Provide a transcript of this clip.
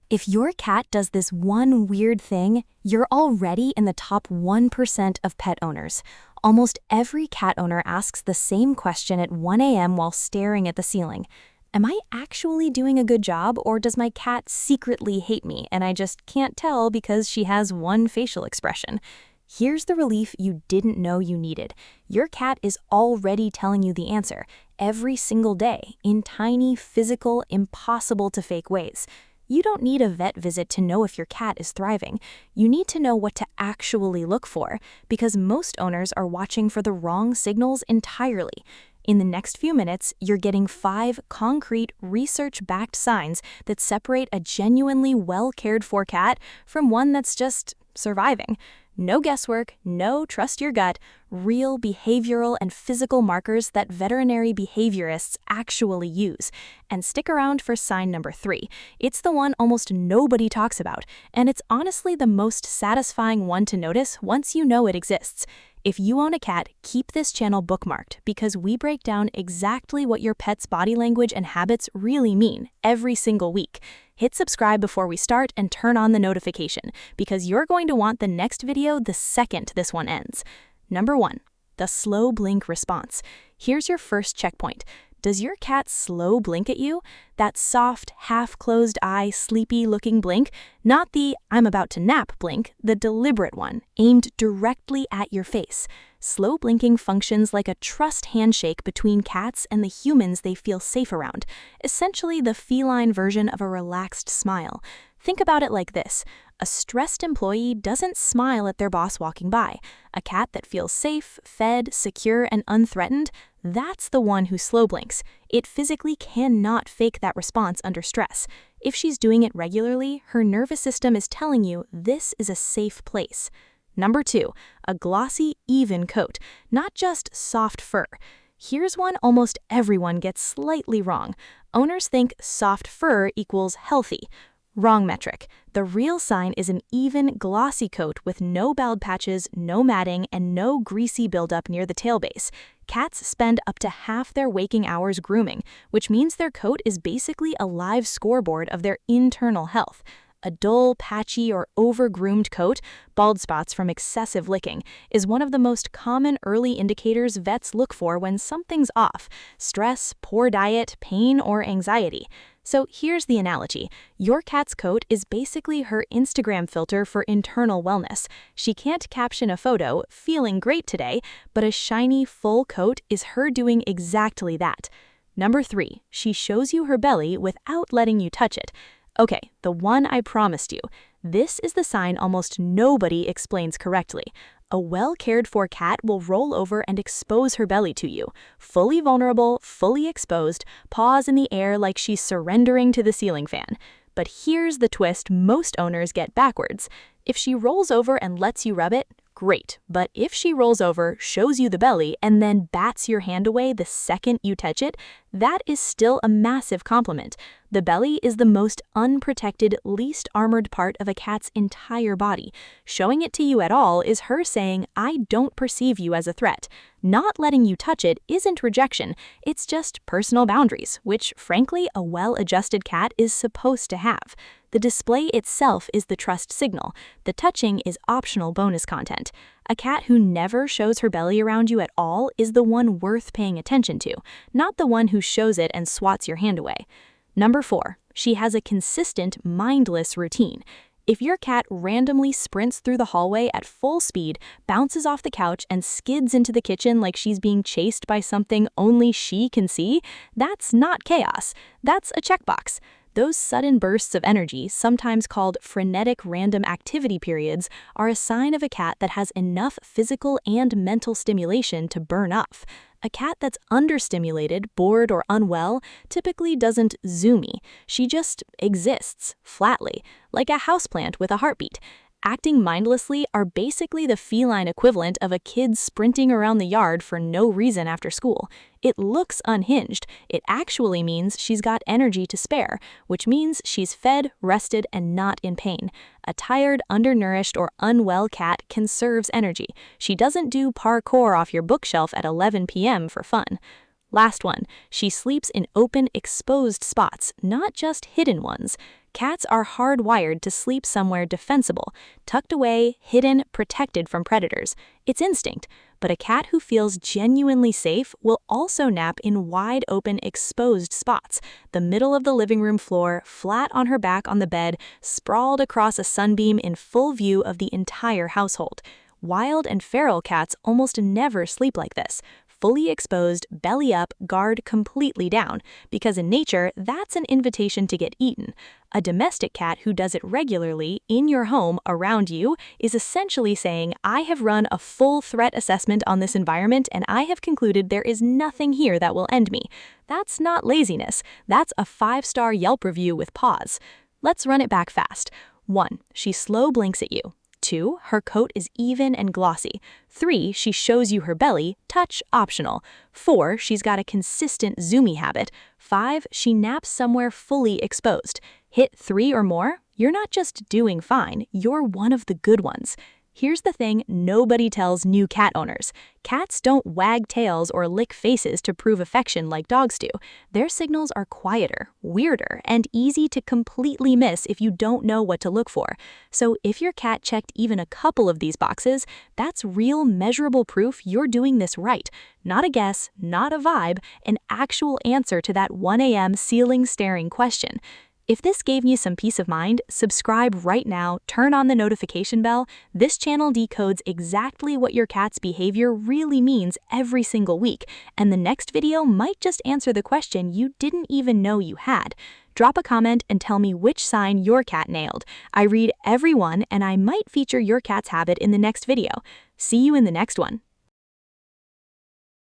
If your cat does this one weird thing, you're already in the top 1% of pet owners. Almost every cat owner asks the same question at 1 a.m. while staring at the ceiling. Am I actually doing a good job, or does my cat secretly hate me and I just can't tell because she has one facial expression? Here's the relief you didn't know you needed. Your cat is already telling you the answer every single day in tiny, physical, impossible to fake ways. You don't need a vet visit to know if your cat is thriving. You need to know what to actually look for, because most owners are watching for the wrong signals entirely. In the next few minutes, you're getting 5 concrete, research-backed signs that separate a genuinely well-cared-for cat from one that's just surviving. No guesswork, no trust your gut, real behavioral and physical markers that veterinary behaviorists actually use. And stick around for sign number 3. It's the one almost nobody talks about, and it's honestly the most satisfying one to notice once you know it exists. If you own a cat, keep this channel bookmarked, because we break down exactly what your pet's body language and habits really mean every single week. Hit subscribe before we start and turn on the notification, because you're going to want the next video the second this one ends. Number 1. The slow blink response. Here's your first checkpoint. Does your cat slow blink at you? That soft, half-closed eye, sleepy-looking blink, not the "I'm about to nap" blink, the deliberate one, aimed directly at your face. Slow blinking functions like a trust handshake between cats and the humans they feel safe around, essentially the feline version of a relaxed smile. Think about it like this. A stressed employee doesn't smile at their boss walking by. A cat that feels safe, fed, secure, and unthreatened, that's the one who slow blinks. It physically cannot fake that response under stress. If she's doing it regularly, her nervous system is telling you this is a safe place. Number 2, a glossy, even coat, not just soft fur. Here's one almost everyone gets slightly wrong. Owners think soft fur equals healthy. Wrong metric. The real sign is an even, glossy coat with no bald patches, no matting, and no greasy buildup near the tail base. Cats spend up to half their waking hours grooming, which means their coat is basically a live scoreboard of their internal health. A dull, patchy, or over-groomed coat, bald spots from excessive licking, is one of the most common early indicators vets look for when something's off: stress, poor diet, pain, or anxiety. So here's the analogy. Your cat's coat is basically her Instagram filter for internal wellness. She can't caption a photo, "feeling great today," but a shiny, full coat is her doing exactly that. Number 3, she shows you her belly without letting you touch it. Okay, the one I promised you. This is the sign almost nobody explains correctly. A well-cared-for cat will roll over and expose her belly to you. Fully vulnerable, fully exposed, paws in the air like she's surrendering to the ceiling fan. But here's the twist most owners get backwards. If she rolls over and lets you rub it, great. But if she rolls over, shows you the belly, and then bats your hand away the second you touch it, that is still a massive compliment. The belly is the most unprotected, least armored part of a cat's entire body. Showing it to you at all is her saying, "I don't perceive you as a threat." Not letting you touch it isn't rejection, it's just personal boundaries, which, frankly, a well-adjusted cat is supposed to have. The display itself is the trust signal. The touching is optional bonus content. A cat who never shows her belly around you at all is the one worth paying attention to, not the one who shows it and swats your hand away. Number 4, she has a consistent, mindless routine. If your cat randomly sprints through the hallway at full speed, bounces off the couch, and skids into the kitchen like she's being chased by something only she can see, that's not chaos. That's a checkbox. Those sudden bursts of energy, sometimes called frenetic random activity periods, are a sign of a cat that has enough physical and mental stimulation to burn off. A cat that's understimulated, bored, or unwell typically doesn't zoomy. She just exists, flatly, like a houseplant with a heartbeat. Acting mindlessly are basically the feline equivalent of a kid sprinting around the yard for no reason after school. It looks unhinged. It actually means she's got energy to spare, which means she's fed, rested, and not in pain. A tired, undernourished, or unwell cat conserves energy. She doesn't do parkour off your bookshelf at 11 p.m. for fun. Last one, she sleeps in open, exposed spots, not just hidden ones. Cats are hardwired to sleep somewhere defensible, tucked away, hidden, protected from predators. It's instinct. But a cat who feels genuinely safe will also nap in wide-open, exposed spots, the middle of the living room floor, flat on her back on the bed, sprawled across a sunbeam in full view of the entire household. Wild and feral cats almost never sleep like this, fully exposed, belly up, guard completely down, because in nature, that's an invitation to get eaten. A domestic cat who does it regularly, in your home, around you, is essentially saying, I have run a full threat assessment on this environment and I have concluded there is nothing here that will end me. That's not laziness. That's a 5-star Yelp review with pause. Let's run it back fast. 1. She slow blinks at you. 2. Her coat is even and glossy. 3. She shows you her belly, touch optional. 4. She's got a consistent zoomy habit. 5. She naps somewhere fully exposed. Hit 3 or more, you're not just doing fine, you're one of the good ones. Here's the thing nobody tells new cat owners. Cats don't wag tails or lick faces to prove affection like dogs do. Their signals are quieter, weirder, and easy to completely miss if you don't know what to look for. So if your cat checked even a couple of these boxes, that's real measurable proof you're doing this right. Not a guess, not a vibe, an actual answer to that 1 a.m. ceiling staring question. If this gave you some peace of mind, subscribe right now, turn on the notification bell. This channel decodes exactly what your cat's behavior really means every single week, and the next video might just answer the question you didn't even know you had. Drop a comment and tell me which sign your cat nailed. I read every one, and I might feature your cat's habit in the next video. See you in the next one.